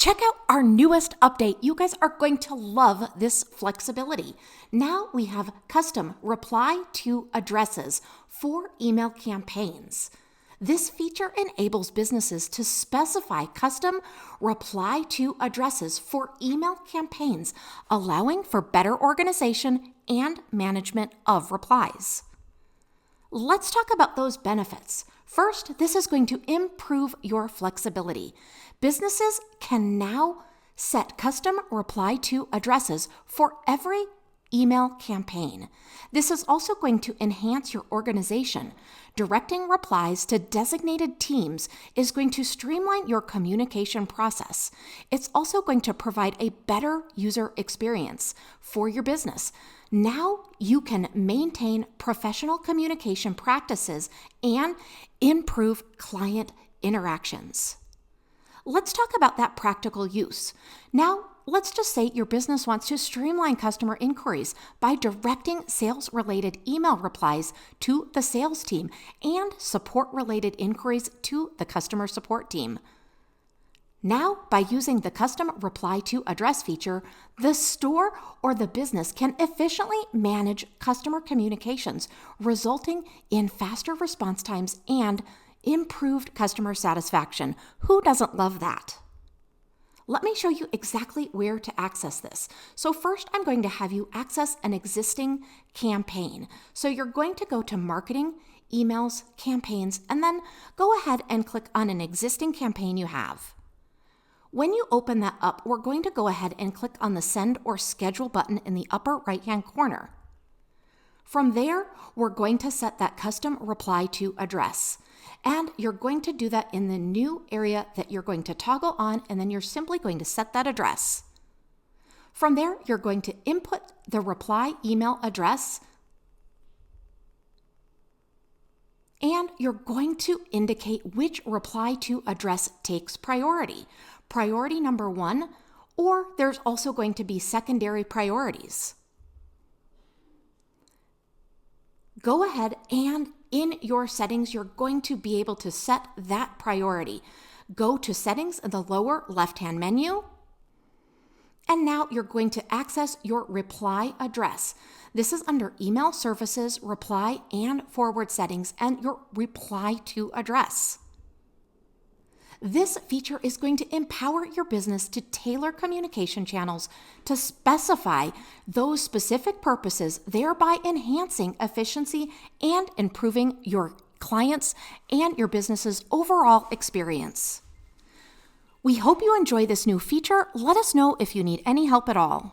Check out our newest update. You guys are going to love this flexibility. Now we have custom reply to addresses for email campaigns. This feature enables businesses to specify custom reply to addresses for email campaigns, allowing for better organization and management of replies. Let's talk about those benefits. First, this is going to improve your flexibility. Businesses can now set custom reply to addresses for every email campaign. This is also going to enhance your organization. Directing replies to designated teams is going to streamline your communication process. It's also going to provide a better user experience for your business. Now you can maintain professional communication practices and improve client interactions. Let's talk about that practical use. Now, let's just say your business wants to streamline customer inquiries by directing sales-related email replies to the sales team and support-related inquiries to the customer support team. Now, by using the custom reply to address feature, the store or the business can efficiently manage customer communications, resulting in faster response times and improved customer satisfaction. Who doesn't love that? Let me show you exactly where to access this. So first, I'm going to have you access an existing campaign. So you're going to go to Marketing, Emails, Campaigns, and then go ahead and click on an existing campaign you have. When you open that up, we're going to go ahead and click on the Send or Schedule button in the upper right-hand corner. From there, we're going to set that custom reply to address. And you're going to do that in the new area that you're going to toggle on, and then you're simply going to set that address. From there, you're going to input the reply email address, and you're going to indicate which reply to address takes priority. Priority number 1, or there's also going to be secondary priorities. Go ahead and in your settings, you're going to be able to set that priority. Go to Settings in the lower left-hand menu, and now you're going to access your reply address. This is under Email Services, Reply, and Forward Settings, and your reply to address. This feature is going to empower your business to tailor communication channels to specify those specific purposes, thereby enhancing efficiency and improving your clients and your business's overall experience. We hope you enjoy this new feature. Let us know if you need any help at all.